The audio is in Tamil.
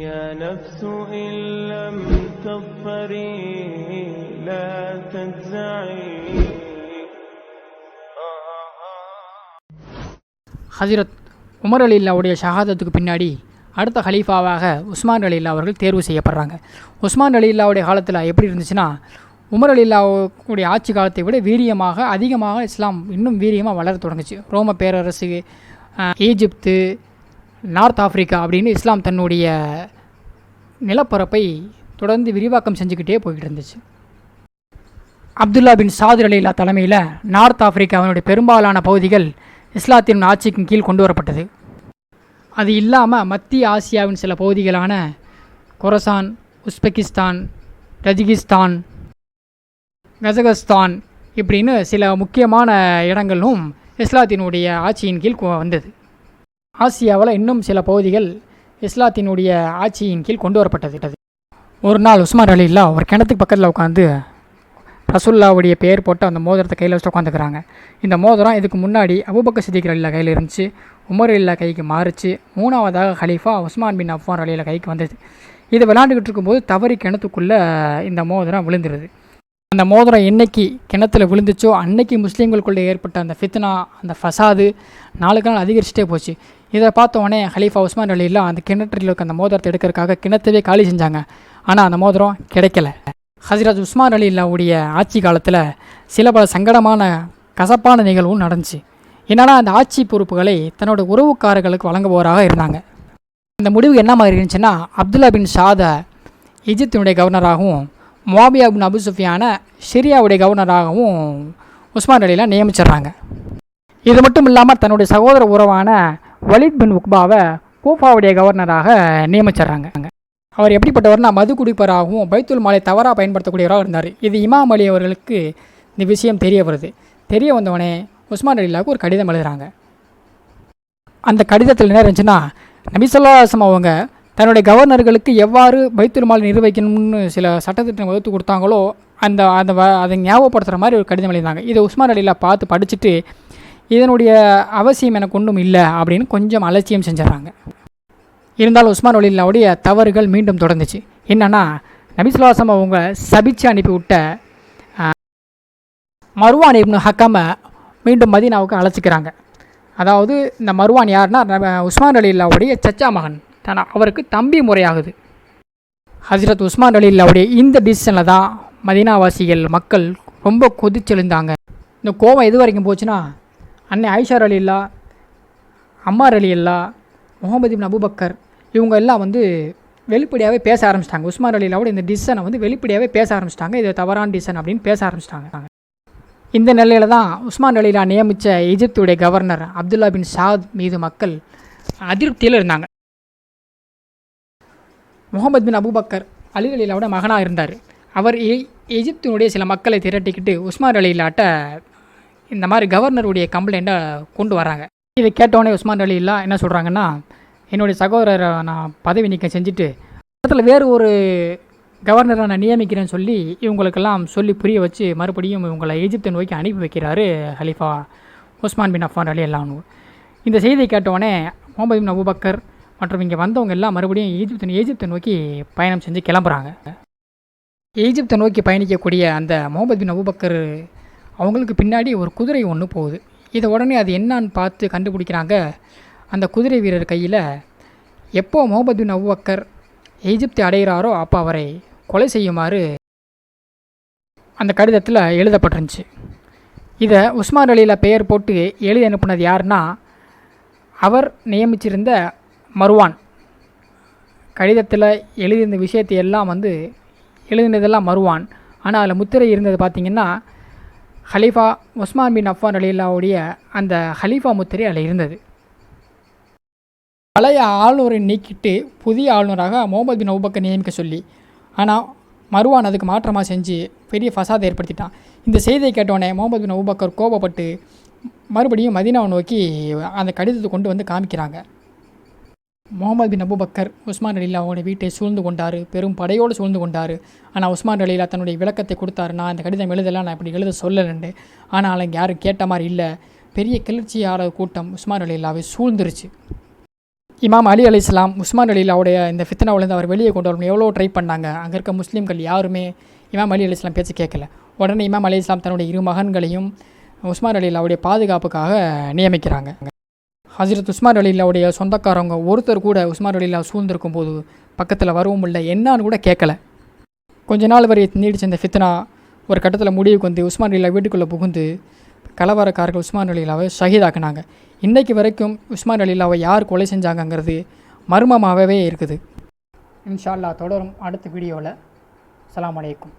يا نفس إن لم تظفري لا تجزعي. ஹஜ்ரத் உமர் அலில்லாவுடைய ஷஹாதத்துக்கு பின்னாடி அடுத்த ஹலீஃபாவாக உஸ்மான் அலில்லா அவர்கள் தேர்வு செய்யப்படுறாங்க. உஸ்மான் அலில்லாவுடைய காலத்தில் எப்படி இருந்துச்சுன்னா, உமர் அலில்லாவுடைய ஆட்சி காலத்தை விட வீரியமாக அதிகமாக இஸ்லாம் இன்னும் வீரியமாக வளர தொடங்குச்சு. ரோம பேரரசு, ஈஜிப்து, நார்த் ஆஃப்ரிக்கா அப்படின்னு இஸ்லாம் தன்னுடைய நிலப்பரப்பை தொடர்ந்து விரிவாக்கம் செஞ்சுக்கிட்டே போய்கிட்டு இருந்துச்சு. அப்துல்லா பின் சாதுர் அலில்லா தலைமையில் நார்த் ஆஃப்ரிக்காவினுடைய பெரும்பாலான பகுதிகள் இஸ்லாத்தின் ஆட்சிக்கு கீழ் கொண்டு வரப்பட்டது. அது இல்லாமல் மத்திய ஆசியாவின் சில பகுதிகளான கொரசான், உஸ்பெகிஸ்தான், தஜிகிஸ்தான், கசகஸ்தான் இப்படின்னு சில முக்கியமான இடங்களும் இஸ்லாத்தினுடைய ஆட்சியின் கீழ் வந்தது. ஆசியாவில் இன்னும் சில பகுதிகள் இஸ்லாத்தினுடைய ஆட்சியின் கீழ் கொண்டு வரப்பட்டது. ஒரு நாள் உஸ்மான் அலில்லா ஒரு கிணத்துக்கு பக்கத்தில் உட்காந்து ரசூல்லாவுடைய பெயர் போட்டு அந்த மோதிரத்தை கையில் வச்சுட்டு உட்காந்துக்கிறாங்க. இந்த மோதிரம் இதுக்கு முன்னாடி அபூபக்கர் சித்திக் அலில்லா கையில் இருந்துச்சு, உமர் அலில்லா கைக்கு மாறிச்சு, மூணாவதாக ஹலீஃபா உஸ்மான் பின் அஃபான் அலில்லா கைக்கு வந்தது. இதை விளையாண்டுக்கிட்டு இருக்கும்போது தவறி கிணத்துக்குள்ளே இந்த மோதிரம் விழுந்துருது. அந்த மோதிரம் என்னைக்கு கிணத்துல விழுந்துச்சோ அன்னைக்கு முஸ்லீம்களுக்குள்ளே ஏற்பட்ட அந்த ஃபித்னா, அந்த ஃபசாது நாளுக்கு நாள் அதிகரிச்சுட்டே போச்சு. இதை பார்த்தோடனே ஹலீஃபா உஸ்மான் அலில்லா அந்த கிணற்றில் இருக்க அந்த மோதிரத்தை எடுக்கிறதுக்காக கிணத்தவே காலி செஞ்சாங்க. ஆனால் அந்த மோதிரம் கிடைக்கல. ஹஜ்ரத் உஸ்மான் அலில்லாவுடைய ஆட்சி காலத்தில் சில பல சங்கடமான கசப்பான நிகழ்வும் நடந்துச்சு. என்னன்னா, அந்த ஆட்சி பொறுப்புகளை தன்னோட உறவுக்காரர்களுக்கு வழங்குபவராக இருந்தாங்க. இந்த முடிவு என்ன மாதிரி இருந்துச்சுன்னா, அப்துல்லா பின் ஷாதை ஈஜிப்தினுடைய கவர்னராகவும் முஆவியா பின் அபு சுஃபியான சிரியாவுடைய கவர்னராகவும் உஸ்மான் அலில்லா நியமிச்சிடுறாங்க. இது மட்டும் இல்லாமல் தன்னுடைய சகோதர உறவான வலித் பின் உக்பாவை கூஃபாவுடைய கவர்னராக நியமிச்சிடுறாங்க. அவர் எப்படிப்பட்டவர்னா, மது குடிப்பவராகவும் பைத்துல் மாலை தவறாக பயன்படுத்தக்கூடியவராக இருந்தார். இது இமாம் அலி அவர்களுக்கு இந்த விஷயம் தெரிய வருது. தெரிய வந்தவனே உஸ்மான் அலில்லாவுக்கு ஒரு கடிதம் எழுதுகிறாங்க. அந்த கடிதத்தில் என்ன இருந்துச்சுன்னா, நபி ஸல்லல்லாஹு அலைஹி வஸல்லம் அவங்க தன்னுடைய கவர்னர்களுக்கு எவ்வாறு பைத்துல் மால் நிர்வகிக்கணும்னு சில சட்டத்திட்டம் வகுத்து கொடுத்தாங்களோ அதை ஞாபகப்படுத்துகிற மாதிரி ஒரு கடிதம் எழுதினாங்க. இதை உஸ்மான் அலில்லா பார்த்து படிச்சுட்டு இதனுடைய அவசியம் எனக்கு ஒன்றும் இல்லை அப்படின்னு கொஞ்சம் அலட்சியம் செஞ்சிடறாங்க. இருந்தாலும் உஸ்மான் அலில்லாவுடைய தவறுகள் மீண்டும் தொடர்ந்துச்சு. என்னென்னா, நபி ஸல்லல்லாஹு அலைஹி வஸல்லம் அவங்க சபிச்சு அனுப்பிவிட்ட மர்வான் இப்னு ஹக்கமை மீண்டும் மதீனாவுக்கு அழைச்சிக்கிறாங்க. அதாவது இந்த மர்வான் யாருன்னா, உஸ்மான் அலில்லாவுடைய சச்சா மகன், அவருக்கு தம்பி முறையாகுது. ஹஜ்ரத் உஸ்மான் அலில்லாவுடைய இந்த டிசிஷனில் தான் மதீனாவாசிகள் மக்கள் ரொம்ப கொதிச்செழுந்தாங்க. இந்த கோவம் எது வரைக்கும் போச்சுன்னா, அன்னை ஆயிஷா அலில்லா, அம்மார் அலில்லா, முகமது பின் அபூபக்கர் இவங்க எல்லாம் வெளிப்படையாகவே பேச ஆரம்பிச்சிட்டாங்க. உஸ்மான் அலில்லாவோட இந்த டிசிஷனை வெளிப்படையாகவே பேச ஆரம்பிச்சிட்டாங்க. இது தவறான டிசிஷன் அப்படின்னு பேச ஆரம்பிச்சிட்டாங்க. இந்த நிலையில் தான் உஸ்மான் அலில்லா நியமித்த ஈஜிப்துடைய கவர்னர் அப்துல்லா பின் ஷாத் மீது மக்கள் அதிருப்தியில் இருந்தாங்க. முகமது பின் அபூபக்கர் அலி அலில்லாவோட மகனாக இருந்தார். அவர் எகிப்தினுடைய சில மக்களை திரட்டிக்கிட்டு உஸ்மான் அலில்லாட்ட இந்த மாதிரி கவர்னருடைய கம்ப்ளைண்ட்டை கொண்டு வராங்க. இதை கேட்டோடனே உஸ்மான் அலில்லா என்ன சொல்கிறாங்கன்னா, என்னுடைய சகோதரரை நான் பதவி நீக்கம் செஞ்சுட்டு இடத்துல வேறு ஒரு கவர்னரை நான் நியமிக்கிறேன்னு சொல்லி இவங்களுக்கெல்லாம் சொல்லி புரிய வச்சு மறுபடியும் இவங்களை எகிப்தை நோக்கி அனுப்பி வைக்கிறாரு ஹலீஃபா உஸ்மான் பின் அஃபான் அலி அல்லாஹ். இந்த செய்தியை கேட்டோடனே முகமது பின் அபூபக்கர் மற்றும் இங்கே வந்தவங்க எல்லாம் மறுபடியும் எகிப்தை நோக்கி பயணம் செஞ்சு கிளம்புறாங்க. எகிப்தை நோக்கி பயணிக்கக்கூடிய அந்த முகமது பின் அபூபக்கர் அவங்களுக்கு பின்னாடி ஒரு குதிரை ஒன்று போகுது. இதை உடனே அது என்னான்னு பார்த்து கண்டுபிடிக்கிறாங்க. அந்த குதிரை வீரர் கையில் எப்போ முகமது பின் அபூபக்கர் எகிப்தை அடைகிறாரோ அப்போ அவரை கொலை செய்யுமாறு அந்த கடிதத்தில் எழுதப்பட்டிருந்துச்சு. இதை உஸ்மான் அலில்லா பெயர் போட்டு எழுதி அனுப்புனது யாருன்னா, அவர் நியமிச்சிருந்த மர்வான். கடிதத்தில் எழுதியிருந்த விஷயத்தை எல்லாம் எழுதினதெல்லாம் மர்வான். ஆனால் அதில் முத்திரை இருந்தது பார்த்திங்கன்னா, ஹலீஃபா உஸ்மான் பின் அஃபான் அலில்லாவுடைய அந்த ஹலீஃபா முத்திரை அதில் இருந்தது. பழைய ஆளுநரை நீக்கிட்டு புதிய ஆளுநராக முகமது பின் அபூபக்கர் நியமிக்க சொல்லி, ஆனால் மர்வான் அதுக்கு மாற்றமாக செஞ்சு பெரிய ஃபசாதை ஏற்படுத்திட்டான். இந்த செய்தியை கேட்டோடனே முகமது பின் அபூபக்கர் கோபப்பட்டு மறுபடியும் மதீனாவை நோக்கி அந்த கடிதத்தை கொண்டு காமிக்கிறாங்க. முகமது பின் அபூபக்கர் உஸ்மான் அலில்லாவோட வீட்டை சூழ்ந்து கொண்டார், பெரும் படையோடு சூழ்ந்து கொண்டார். ஆனால் உஸ்மான் அலில்லா தன்னுடைய விளக்கத்தை கொடுத்தாரு, நான் இந்த கடிதம் எழுதலாம், நான் இப்படி எழுத சொல்லலண்டு. ஆனால் அங்கே யாரும் கேட்ட மாதிரி இல்லை. பெரிய கிளர்ச்சியாளர் கூட்டம் உஸ்மான் அலில்லாவை சூழ்ந்துருச்சு. இமாம் அலி அலைஹிஸ்ஸலாம் உஸ்மான் அலிலாவுடைய இந்த ஃபித்னாவிலேருந்து அவர் வெளியே கொண்டு வரணும் எவ்வளோ ட்ரை பண்ணாங்க. அங்கே இருக்க முஸ்லீம்கள் யாருமே இமாம் அலி அலைஹிஸ்ஸலாம் பேச்சு கேட்கல. உடனே இமாம் அலி அலைஹிஸ்ஸலாம் தன்னுடைய 2 மகன்களையும் உஸ்மான் அலிலாவுடைய பாதுகாப்புக்காக நியமிக்கிறாங்க. ஹஜ்ரத் உஸ்மான் அலிலாவுடைய சொந்தக்காரவங்க ஒருத்தர் கூட உஸ்மான் அலிலா சூழ்ந்திருக்கும் போது பக்கத்தில் வரவும் இல்லை, என்னான்னு கூட கேட்கல. கொஞ்ச நாள் வரை நீடிச்ச இந்த ஃபித்னா ஒரு கட்டத்தில் முடிவுக்கு வந்து உஸ்மான் அலிலா வீட்டுக்குள்ளே புகுந்து கலவரக்காரர்கள் உஸ்மான் அலிலாவை ஷஹீதாக்குனாங்க. இன்றைக்கு வரைக்கும் உஸ்மான் அலிலாவை யார் கொலை செஞ்சாங்கங்கிறது மர்மமாகவே இருக்குது. இன்ஷா அல்லாஹ் தொடரும் அடுத்த வீடியோவில். அஸ்ஸலாமு அலைக்கும்.